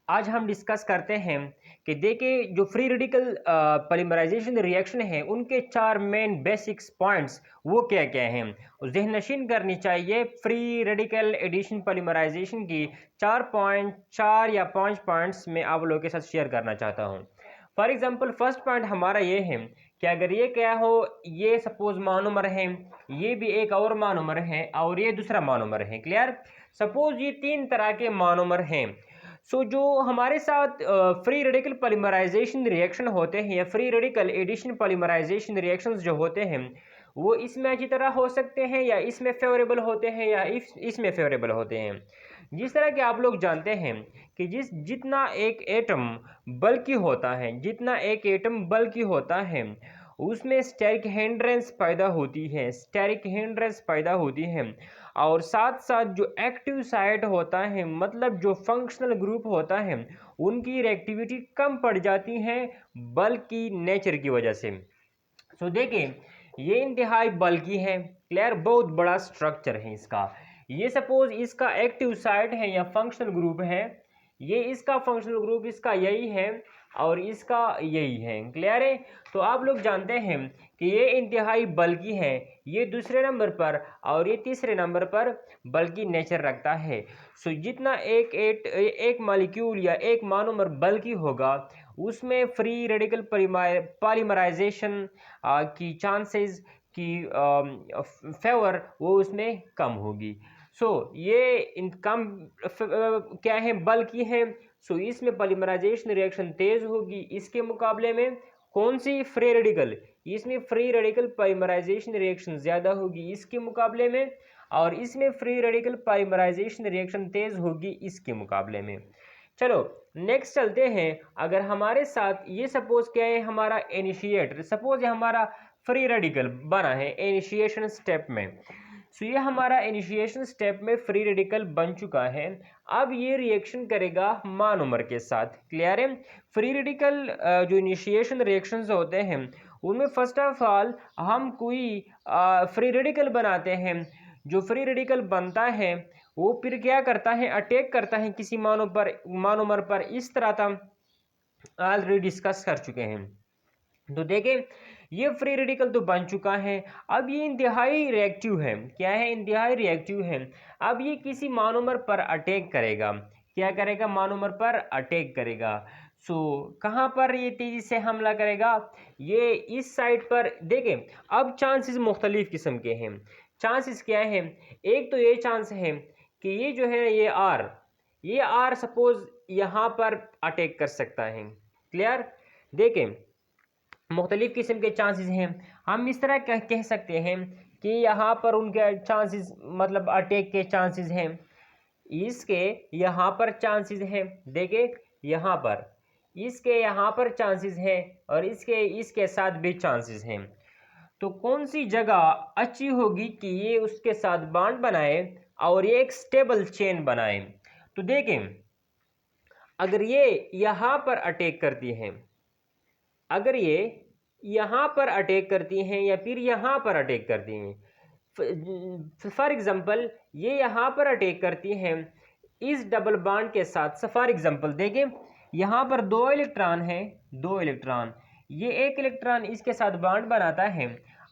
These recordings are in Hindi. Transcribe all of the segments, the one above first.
आज हम डिस्कस करते हैं कि देखिए जो फ्री रेडिकल पॉलीमराइजेशन रिएक्शन है उनके चार मेन बेसिक्स पॉइंट्स वो क्या क्या हैं। ज़हन नशीन करनी चाहिए फ्री रेडिकल एडिशन पॉलीमराइजेशन की 4 पॉइंट्स में आप लोगों के साथ शेयर करना चाहता हूँ। फॉर एग्जांपल फर्स्ट पॉइंट हमारा ये है कि अगर ये क्या हो, ये सपोज मोनोमर है, ये भी एक और मोनोमर है और ये दूसरा मोनोमर है। क्लियर। सपोज ये तीन तरह के मोनोमर हैं। जो हमारे साथ फ्री रेडिकल पॉलीमराइजेशन रिएक्शन होते हैं या free radical addition polymerisation reactions जो होते हैं वो इसमें अच्छी तरह हो सकते हैं या इसमें फेवरेबल होते हैं या इसमें फेवरेबल होते हैं। जिस तरह के आप लोग जानते हैं कि जितना एक एटम बल्कि होता है, जितना एक एटम बल्कि होता है उसमें स्टेरिक हिंड्रेंस पैदा होती है, स्टेरिक हिंड्रेंस पैदा होती है। और साथ साथ जो एक्टिव साइट होता है, मतलब जो फंक्शनल ग्रुप होता है, उनकी रिएक्टिविटी कम पड़ जाती है बल्कि नेचर की वजह से। देखिए ये इंतहाई बल्कि है। क्लियर। बहुत बड़ा स्ट्रक्चर है इसका। ये सपोज इसका एक्टिव साइट है या फंक्शनल ग्रुप है, ये इसका फंक्शनल ग्रुप इसका यही है और इसका यही है। क्लियर है। तो आप लोग जानते हैं कि ये इंतहाई बल्कि है, ये दूसरे नंबर पर और ये तीसरे नंबर पर बल्कि नेचर रखता है। जितना एक मॉलिक्यूल या एक मोनोमर बल्कि होगा उसमें फ्री रेडिकल पॉलीमराइजेशन की चांसेस की फेवर वो उसमें कम होगी। ये कम क्या है, बल्कि है। इसमें पॉलीमराइजेशन रिएक्शन तेज होगी। इसके मुकाबले में कौन सी फ्री रेडिकल, इसमें फ्री रेडिकल पॉलीमराइजेशन रिएक्शन ज़्यादा होगी इसके मुकाबले में, और इसमें फ्री रेडिकल पॉलीमराइजेशन रिएक्शन तेज होगी इसके मुकाबले में। चलो नेक्स्ट चलते हैं। अगर हमारे साथ ये सपोज क्या है, हमारा इनिशिएटर, सपोज हमारा फ्री रेडिकल बना है इनिशिएशन स्टेप में। ये हमारा इनिशिएशन स्टेप में फ्री रेडिकल बन चुका है। अब ये रिएक्शन करेगा मोनोमर के साथ। क्लियर है। फ्री रेडिकल जो इनिशिएशन रिएक्शंस होते हैं उनमें फर्स्ट ऑफ ऑल हम कोई फ्री रेडिकल बनाते हैं। जो फ्री रेडिकल बनता है वो फिर क्या करता है, अटैक करता है किसी मोनोमर पर। इस तरह था ऑलरेडी डिस्कस कर चुके हैं। तो देखें ये फ्री रेडिकल तो बन चुका है। अब ये इंतहाई रिएक्टिव है। क्या है, इंतहाई रिएक्टिव है। अब ये किसी मोनोमर पर अटैक करेगा। क्या करेगा, मोनोमर पर अटैक करेगा। कहाँ पर ये तेजी से हमला करेगा, ये इस साइड पर। देखें अब चांसेस मुख्तलिफ किस्म के हैं। चांसेस क्या है, एक तो ये चांस है कि ये जो है ये आर सपोज यहाँ पर अटैक कर सकता है। क्लियर। देखें मुख्तलिफ किस्म के चांसेस हैं। हम इस तरह कह सकते हैं कि यहाँ पर उनके चांसेस, मतलब अटैक के चांसेस हैं, इसके यहाँ पर चांसेस हैं। देखिए यहाँ पर इसके यहाँ पर चांसेस हैं और इसके साथ भी चांसेस हैं। तो कौन सी जगह अच्छी होगी कि ये उसके साथ बॉन्ड बनाए और ये एक स्टेबल चेन बनाए। तो देखें अगर ये यहाँ पर अटैक करती हैं, अगर ये यहाँ पर अटैक करती हैं या फिर यहाँ पर अटैक करती हैं, फॉर एग्जांपल ये यहाँ पर अटैक करती हैं इस डबल बॉन्ड के साथ। फॉर एग्जांपल देखें यहाँ पर दो इलेक्ट्रॉन हैं, दो इलेक्ट्रॉन, ये एक इलेक्ट्रॉन इसके साथ बॉन्ड बनाता है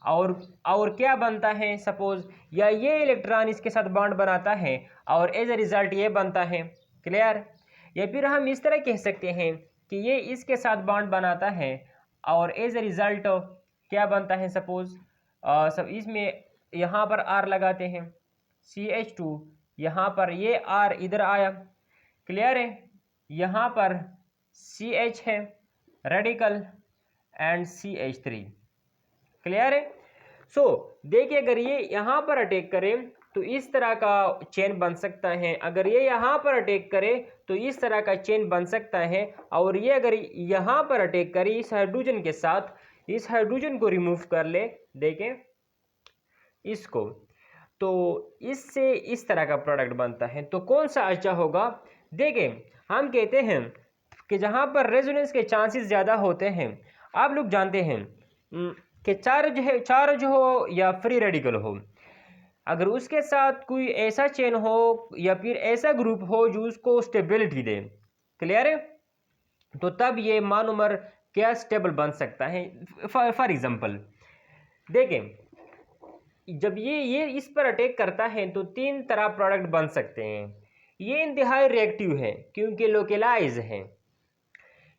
और क्या बनता है, सपोज या ये इलेक्ट्रॉन इसके साथ बॉन्ड बनाता है और एज ए रिजल्ट ये बनता है। क्लियर। या फिर हम इस तरह कह सकते हैं कि ये इसके साथ बॉन्ड बनाता है और एज ए रिजल्ट क्या बनता है, सपोज सब इसमें यहाँ पर आर लगाते हैं CH2, यहाँ पर ये आर इधर आया। क्लियर है। यहाँ पर CH है रेडिकल एंड CH3। क्लियर है। देखिए अगर ये यहाँ पर अटैक करे तो इस तरह का चेन बन सकता है, अगर ये यहाँ पर अटैक करे तो इस तरह का चेन बन सकता है, और ये अगर यहाँ पर अटैक करे इस हाइड्रोजन के साथ, इस हाइड्रोजन को रिमूव कर ले, देखें इसको, तो इससे इस तरह का प्रोडक्ट बनता है। तो कौन सा अच्छा होगा, देखें हम कहते हैं कि जहाँ पर रेजोनेंस के चांसेस ज़्यादा होते हैं, आप लोग जानते हैं कि चार्ज हो या फ्री रेडिकल हो, अगर उसके साथ कोई ऐसा चेन हो या फिर ऐसा ग्रुप हो जो उसको स्टेबिलिटी दे, क्लियर है? तो तब ये मोनोमर क्या स्टेबल बन सकता है। फॉर एग्जांपल देखें, जब ये इस पर अटैक करता है तो तीन तरह प्रोडक्ट बन सकते हैं। ये इंतहाई रिएक्टिव है क्योंकि लोकलाइज है,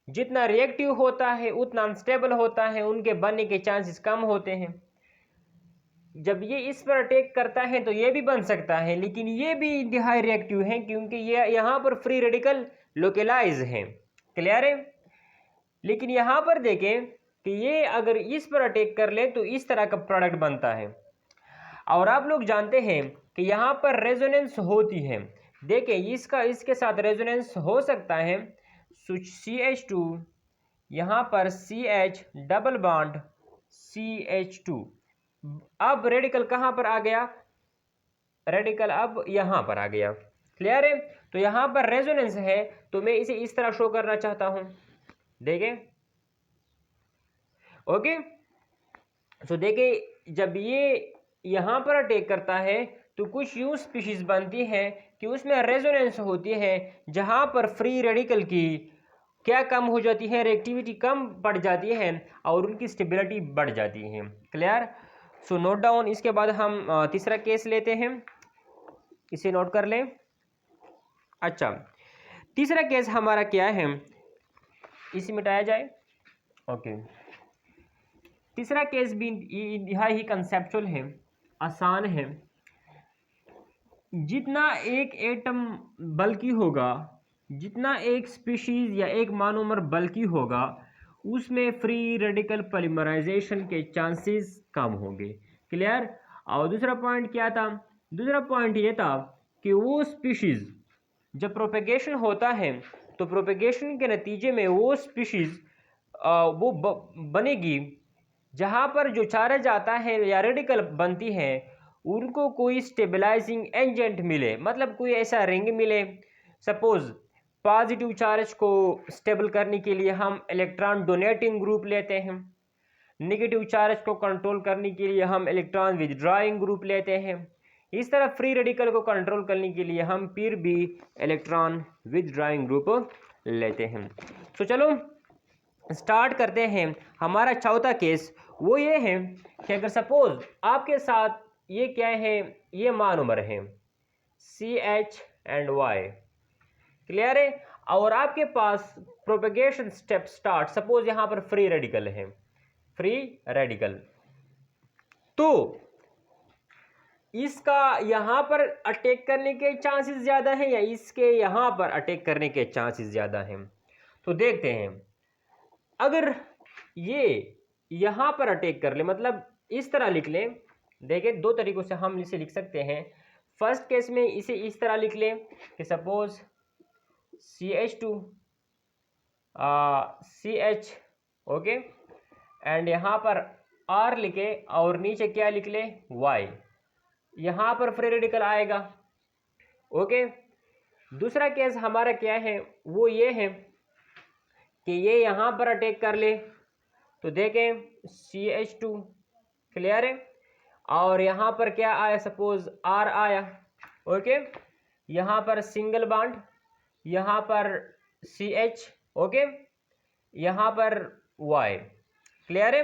जितना रिएक्टिव होता है उतना अनस्टेबल होता है, उनके बनने के चांसेस कम होते हैं। जब ये इस पर अटैक करता है तो ये भी बन सकता है, लेकिन ये भी इंतहाई रिएक्टिव है क्योंकि ये यहाँ पर फ्री रेडिकल लोकलाइज है। क्लियर है? लेकिन यहाँ पर देखें कि ये अगर इस पर अटैक कर ले तो इस तरह का प्रोडक्ट बनता है। और आप लोग जानते हैं कि यहाँ पर रेजोनेंस होती है। देखें, इसके साथ रेजोनेंस हो सकता है। CH2 यहाँ पर CH डबल बॉन्ड CH2। अब रेडिकल कहाँ पर आ गया? रेडिकल अब यहाँ पर आ गया। क्लियर है? तो यहाँ पर रेजोनेंस है तो मैं इसे इस तरह शो करना चाहता हूँ। देखें, ओके। सो देखें, जब ये यहाँ पर अटैक करता है तो कुछ यूं स्पीशीज बनती है कि उसमें रेजोनेंस होती है, जहाँ पर फ्री रेडिकल की क्या कम हो जाती है, रिएक्टिविटी कम बढ़ जाती है और उनकी स्टेबिलिटी बढ़ जाती है। क्लियर? So note down. इसके बाद हम तीसरा केस लेते हैं, इसे नोट कर लें। अच्छा, तीसरा केस हमारा क्या है, इसे मिटाया जाए। ओके, तीसरा केस भी इंतहाई ही कंसेप्चुअल है, आसान है। जितना एक एटम बल्कि होगा, जितना एक स्पीशीज या एक मोनोमर बल्कि होगा, उसमें फ्री रेडिकल पॉलीमराइजेशन के चांसेस कम होंगे। क्लियर? और दूसरा पॉइंट क्या था? दूसरा पॉइंट ये था कि वो स्पीशीज जब प्रोपेगेशन होता है तो प्रोपेगेशन के नतीजे में वो स्पीशीज वो बनेगी जहाँ पर जो चार्ज आता है या रेडिकल बनती है उनको कोई स्टेबलाइजिंग एजेंट मिले, मतलब कोई ऐसा रिंग मिले। सपोज पॉजिटिव चार्ज को स्टेबल करने के लिए हम इलेक्ट्रॉन डोनेटिंग ग्रुप लेते हैं, नेगेटिव चार्ज को कंट्रोल करने के लिए हम इलेक्ट्रॉन विथड्राइंग ग्रुप लेते हैं। इस तरह फ्री रेडिकल को कंट्रोल करने के लिए हम फिर भी इलेक्ट्रॉन विथड्राइंग ग्रुप लेते हैं। तो चलो स्टार्ट करते हैं। हमारा चौथा केस वो ये है कि अगर सपोज आपके साथ ये क्या है, ये मोनोमर है CH एंड Y। क्लियर है? और आपके पास प्रोपेगेशन स्टेप स्टार्ट, सपोज यहाँ पर फ्री रेडिकल है, फ्री रेडिकल, तो इसका यहाँ पर अटैक करने के चांसेस ज़्यादा हैं या इसके यहाँ पर अटैक करने के चांसेस ज़्यादा हैं? तो देखते हैं। अगर ये यहाँ पर अटैक कर ले, मतलब इस तरह लिख लें। देखिए, दो तरीकों से हम इसे लिख सकते हैं। फर्स्ट केस में इसे इस तरह लिख लें कि suppose CH2 CH, okay, and यहाँ पर R लिखे और नीचे क्या लिख ले, Y। यहाँ पर फ्री रेडिकल आएगा। ओके, दूसरा केस हमारा क्या है, वो ये है कि ये यहाँ पर अटैक कर ले, तो देखें CH2। क्लियर है? और यहाँ पर क्या आया, सपोज R आया। ओके, यहाँ पर सिंगल बॉन्ड, यहाँ पर CH, ओके, यहाँ पर Y। क्लियर है?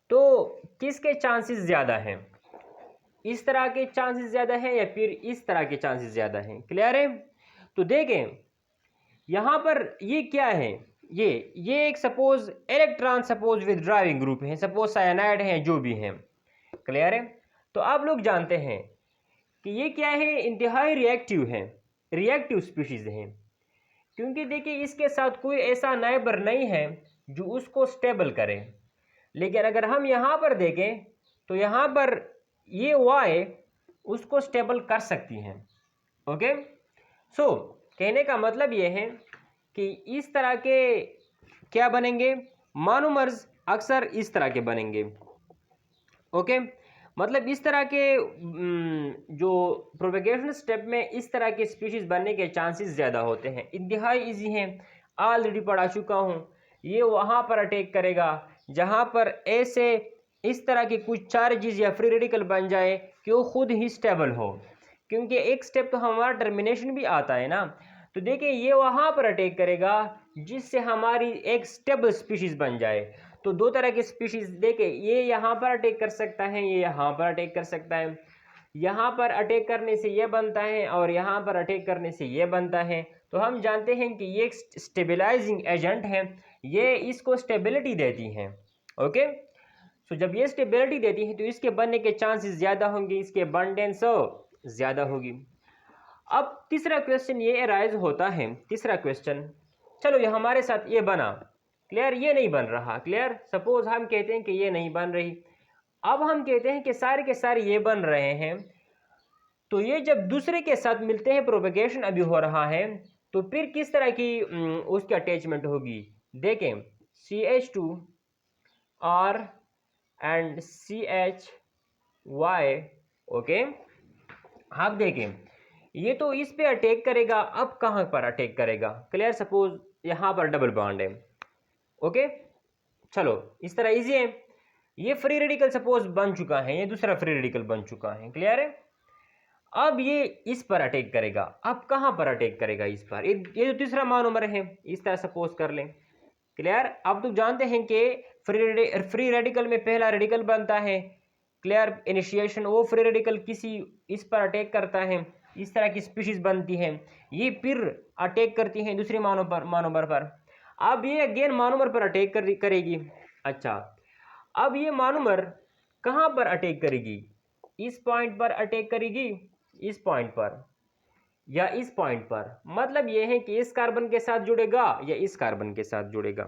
तो किसके चांसेस ज़्यादा हैं? इस तरह के चांसेस ज़्यादा हैं या फिर इस तरह के चांसेस ज़्यादा हैं? क्लियर है? तो देखें यहाँ पर ये क्या है, ये एक सपोज इलेक्ट्रॉन सपोज विथड्राइंग ग्रुप है, सपोज साइनाइड है, जो भी है। क्लियर है? तो आप लोग जानते हैं कि ये क्या है, इंतहाई रिएक्टिव है, रिएक्टिव स्पीशीज है, क्योंकि देखिए इसके साथ कोई ऐसा नाइबर नहीं है जो उसको स्टेबल करे। लेकिन अगर हम यहाँ पर देखें तो यहाँ पर ये Y उसको स्टेबल कर सकती हैं। ओके, सो कहने का मतलब ये है कि इस तरह के क्या बनेंगे, मोनोमर्स अक्सर इस तरह के बनेंगे। ओके, मतलब इस तरह के जो प्रोपेगेशन स्टेप में इस तरह के स्पीशीज बनने के चांसेस ज़्यादा होते हैं। इंतहाई इजी हैं, ऑलरेडी पढ़ा चुका हूँ। ये वहाँ पर अटैक करेगा जहाँ पर ऐसे इस तरह के कुछ चार्जेस या फ्री रेडिकल बन जाए कि वो खुद ही स्टेबल हो, क्योंकि एक स्टेप तो हमारा टर्मिनेशन भी आता है ना। तो देखिए ये वहाँ पर अटैक करेगा जिससे हमारी एक स्टेबल स्पीशीज बन जाए। तो दो तरह की स्पीशीज देखिए, ये यहाँ पर अटैक कर सकता है, ये यहाँ पर अटैक कर सकता है। यहाँ पर अटैक करने से ये बनता है और यहाँ पर अटैक करने से ये बनता है। तो हम जानते हैं कि ये एक स्टेबलाइजिंग एजेंट है, ये इसको स्टेबिलिटी देती हैं। ओके, सो जब ये स्टेबिलिटी देती है तो इसके बनने के चांसेस ज़्यादा होंगे, इसके अबंडेंस ज़्यादा होगी। अब तीसरा क्वेश्चन ये अराइज होता है, तीसरा क्वेश्चन, चलो ये हमारे साथ ये बना, क्लियर, ये नहीं बन रहा, क्लियर, सपोज हम कहते हैं कि ये नहीं बन रही। अब हम कहते हैं कि सारे के सारे ये बन रहे हैं, तो ये जब दूसरे के साथ मिलते हैं, प्रोपेगेशन अभी हो रहा है, तो फिर किस तरह की उसकी अटैचमेंट होगी। देखें CH2R एंड CHY। ओके, आप देखें ये तो इस पे अटैक करेगा, अब कहाँ पर अटैक करेगा, क्लियर, सपोज यहाँ पर डबल बॉन्ड है। ओके, चलो इस तरह इजी है। ये फ्री रेडिकल सपोज बन चुका है, ये दूसरा फ्री रेडिकल बन चुका है, क्लियर है। अब ये इस पर अटैक करेगा, अब कहाँ पर अटैक करेगा, इस पर, ये जो तीसरा मोनोमर है, इस तरह सपोज कर लें, क्लियर। अब तो जानते हैं कि फ्री रेडिकल में पहला रेडिकल बनता है, क्लियर, इनिशिएशन, वो फ्री रेडिकल किसी इस पर अटैक करता है, इस तरह की स्पीशीज बनती है, ये फिर अटैक करती हैं दूसरे मोनोमर पर। अब ये अगेन मोनोमर पर अटैक करेगी। अच्छा, अब ये मोनोमर कहाँ पर अटैक करेगी, इस पॉइंट पर अटैक करेगी, इस पॉइंट पर या इस पॉइंट पर, मतलब ये है कि इस कार्बन के साथ जुड़ेगा या इस कार्बन के साथ जुड़ेगा।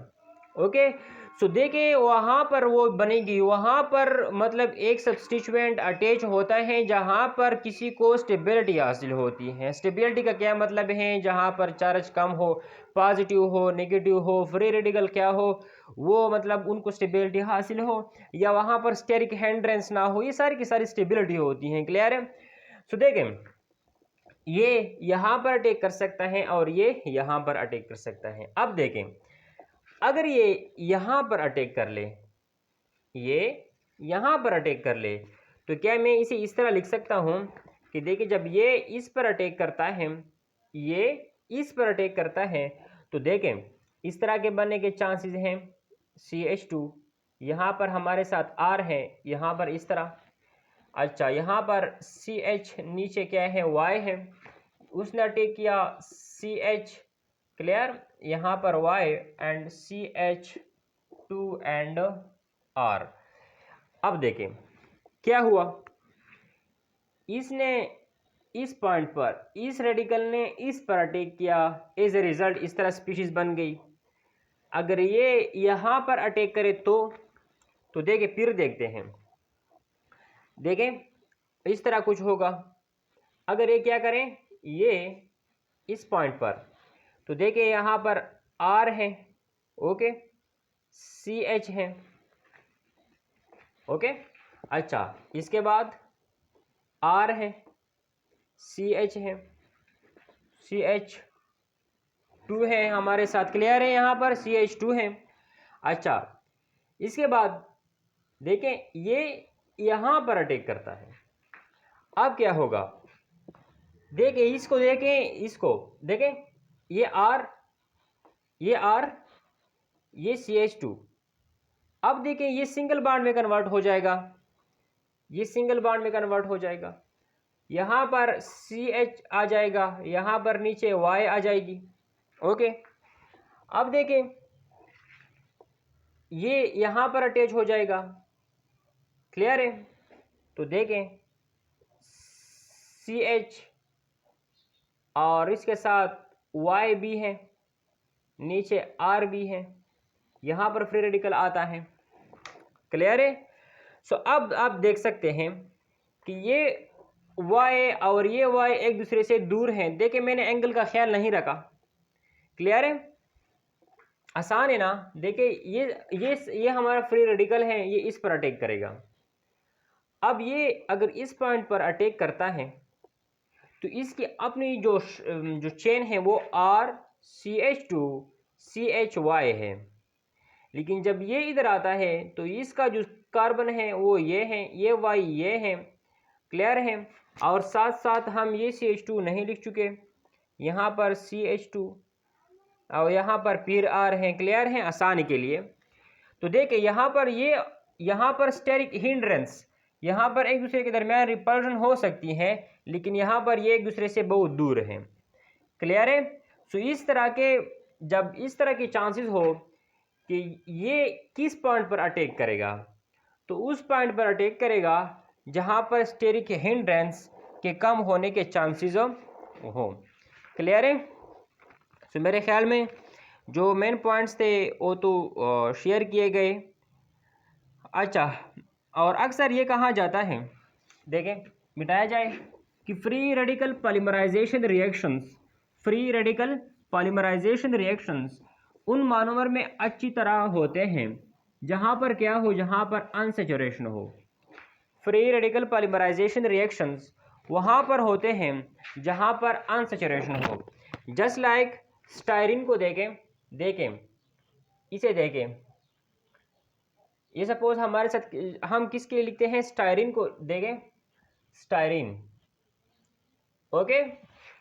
ओके, सो देखिए वहाँ पर वो बनेगी, वहाँ पर मतलब एक सब्स्टिट्यूएंट अटैच होता है जहाँ पर किसी को स्टेबिलिटी हासिल होती है। स्टेबिलिटी का क्या मतलब है, जहाँ पर चार्ज कम हो, पॉजिटिव हो, नेगेटिव हो, फ्री रेडिकल क्या हो, वो मतलब उनको स्टेबिलिटी हासिल हो, या वहाँ पर स्टेरिक हिंड्रेंस ना हो, ये सारी की सारी स्टेबिलिटी होती हैं, क्लियर है। सो देखें ये यहाँ पर अटैक कर सकता है और ये यहाँ पर अटैक कर सकता है। अब देखें अगर ये यहाँ पर अटैक कर ले, ये यहाँ पर अटैक कर ले, तो क्या मैं इसे इस तरह लिख सकता हूँ कि देखिए जब ये इस पर अटैक करता है, ये इस पर अटैक करता है, तो देखें इस तरह के बनने के चांसेस हैं। CH2 यहाँ पर हमारे साथ R है, यहाँ पर इस तरह। अच्छा, यहाँ पर CH नीचे क्या है, Y है, उसने अटैक किया CH, क्लियर, यहाँ पर Y and CH2 and R। अब देखें क्या हुआ, इसने इस पॉइंट पर, इस रेडिकल ने इस पर अटैक किया, एज ए रिजल्ट इस तरह स्पीशीज बन गई। अगर ये यहाँ पर अटैक करे तो देखें, फिर देखते हैं, देखें इस तरह कुछ होगा। अगर ये क्या करें, ये इस पॉइंट पर, तो देखिए यहाँ पर R है, ओके, CH है, ओके। अच्छा, इसके बाद R है, CH है, CH2 है हमारे साथ, क्लियर है, यहाँ पर CH2 है। अच्छा, इसके बाद देखें ये यहाँ पर अटैक करता है, अब क्या होगा, देखें इसको, देखें इसको, देखें ये R, ये R, ये CH2। अब देखें ये सिंगल बॉन्ड में कन्वर्ट हो जाएगा, ये सिंगल बॉन्ड में कन्वर्ट हो जाएगा, यहाँ पर CH आ जाएगा, यहाँ पर नीचे Y आ जाएगी, ओके। अब देखें ये यहाँ पर अटैच हो जाएगा, क्लियर है। तो देखें CH और इसके साथ Y भी है, नीचे R भी है, यहाँ पर फ्री रेडिकल आता है, क्लियर है। सो अब आप देख सकते हैं कि ये Y और ये Y एक दूसरे से दूर हैं। देखिए मैंने एंगल का ख्याल नहीं रखा, क्लियर है, आसान है ना। देखिए ये हमारा फ्री रेडिकल है, ये इस पर अटैक करेगा। अब ये अगर इस पॉइंट पर अटैक करता है तो इसकी अपनी जो चेन है वो RCH2 CHY है, लेकिन जब ये इधर आता है तो इसका जो कार्बन है वो ये है, ये Y ये है, क्लियर है। और साथ साथ हम ये CH2 नहीं लिख चुके, यहाँ पर CH2 और यहाँ पर फिर R हैं। क्लियर हैं आसानी के लिए। तो देखिए यहाँ पर स्टेरिक हिंड्रेंस, यहाँ पर एक दूसरे के दरमियान रिपल्शन हो सकती है, लेकिन यहाँ पर ये एक दूसरे से बहुत दूर हैं। क्लियर है। सो इस तरह के जब इस तरह के चांसेस हो कि ये किस पॉइंट पर अटैक करेगा, तो उस पॉइंट पर अटैक करेगा जहाँ पर स्टेरिक हिंड्रेंस के कम होने के चांसेस हो। क्लियर है। सो मेरे ख्याल में जो मेन पॉइंट्स थे वो तो शेयर किए गए। अच्छा, और अक्सर ये कहा जाता है, देखें मिटाया जाए कि फ्री रेडिकल पॉलीमराइजेशन रिएक्शंस उन मोनोमर में अच्छी तरह होते हैं जहाँ पर क्या हो, जहाँ पर अनसैचुरेशन हो। फ्री रेडिकल पॉलीमराइजेशन रिएक्शंस वहाँ पर होते हैं जहाँ पर अनसैचुरेशन हो। जस्ट लाइक स्टायरिन को देखें इसे देखें, ये सपोज हमारे साथ हम किसके लिए लिखते हैं, स्टायरिन को देखें, स्टायरिन। ओके,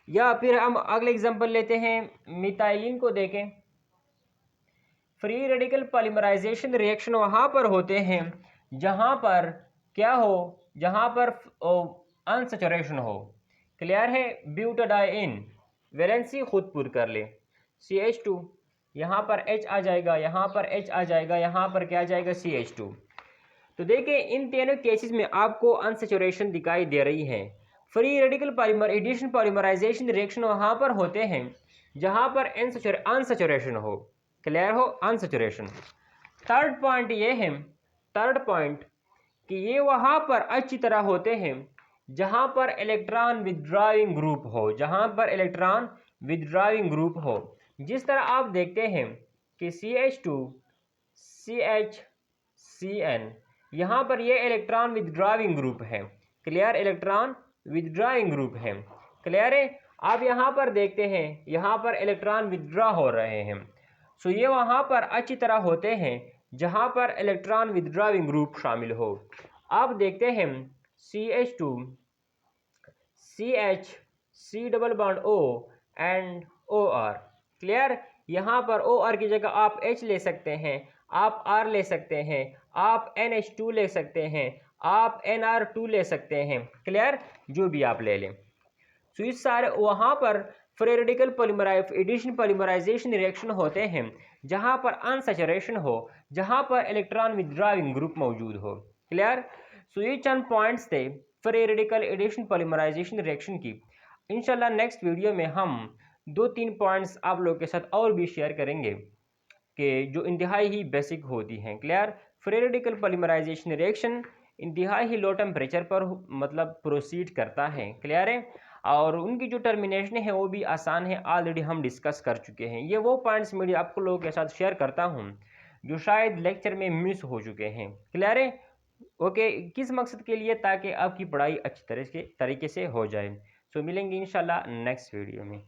या फिर हम अगले एग्जांपल लेते हैं मिथाइलिन को देखें। फ्री रेडिकल पॉलीमराइजेशन रिएक्शन वहाँ पर होते हैं जहाँ पर क्या हो, जहाँ पर अनसैचुरेशन हो। क्लियर है। ब्यूटाडाइन वैलेंसी खुद पूरी कर ले, CH2, यहाँ पर H आ जाएगा, यहाँ पर H आ जाएगा, यहाँ पर क्या आ जाएगा, CH2। तो देखिए इन तीनों केसेस में आपको अनसैचुरेशन दिखाई दे रही है। Free radical addition polymerisation reaction वहाँ पर होते हैं जहाँ पर अनसैचुरेशन हो। क्लियर हो, अनसैचुरेशन। थर्ड पॉइंट कि ये वहाँ पर अच्छी तरह होते हैं जहाँ पर इलेक्ट्रॉन विथड्राइंग ग्रुप हो, जहाँ पर इलेक्ट्रॉन विथड्राइंग ग्रुप हो। जिस तरह आप देखते हैं कि CH2 CH CN, यहाँ पर ये इलेक्ट्रॉन विथड्राइंग ग्रुप है। क्लियर, इलेक्ट्रॉन विथड्राइंग ग्रुप है। क्लियर है। आप यहाँ पर देखते हैं यहाँ पर इलेक्ट्रॉन विथड्रॉ हो रहे हैं। सो ये वहाँ पर अच्छी तरह होते हैं जहाँ पर इलेक्ट्रॉन विथड्राइंग ग्रुप शामिल हो। आप देखते हैं CH2 CH C double bond O and OR। Clear, यहाँ पर OR की जगह आप H ले सकते हैं, आप R ले सकते हैं, आप NH2 ले सकते हैं, आप NR2 ले सकते हैं। क्लियर, जो भी आप ले लें। तो इस सारे वहाँ पर free radical addition polymerisation reaction होते हैं जहाँ पर अनसैचुरेशन हो, जहाँ पर इलेक्ट्रॉन विथड्राइंग ग्रुप मौजूद हो। क्लियर। सो ये चंद पॉइंट्स थे free radical addition polymerisation reaction की। इंशाल्लाह नेक्स्ट वीडियो में हम 2-3 पॉइंट्स आप लोगों के साथ और भी शेयर करेंगे कि जो इंतहाई ही बेसिक होती हैं। Clear, free radical polymerisation reaction इंतहाई ही लो टेम्परेचर पर मतलब प्रोसीड करता है। क्लियर है, और उनकी जो टर्मिनेशन है वो भी आसान है, ऑलरेडी हम डिस्कस कर चुके हैं। ये वो पॉइंट्स मैं आपको लोगों के साथ शेयर करता हूँ जो शायद लेक्चर में मिस हो चुके हैं। क्लियर है। ओके, किस मकसद के लिए, ताकि आपकी पढ़ाई अच्छी तरीके से हो जाए। सो मिलेंगे इंशाल्लाह नेक्स्ट वीडियो में।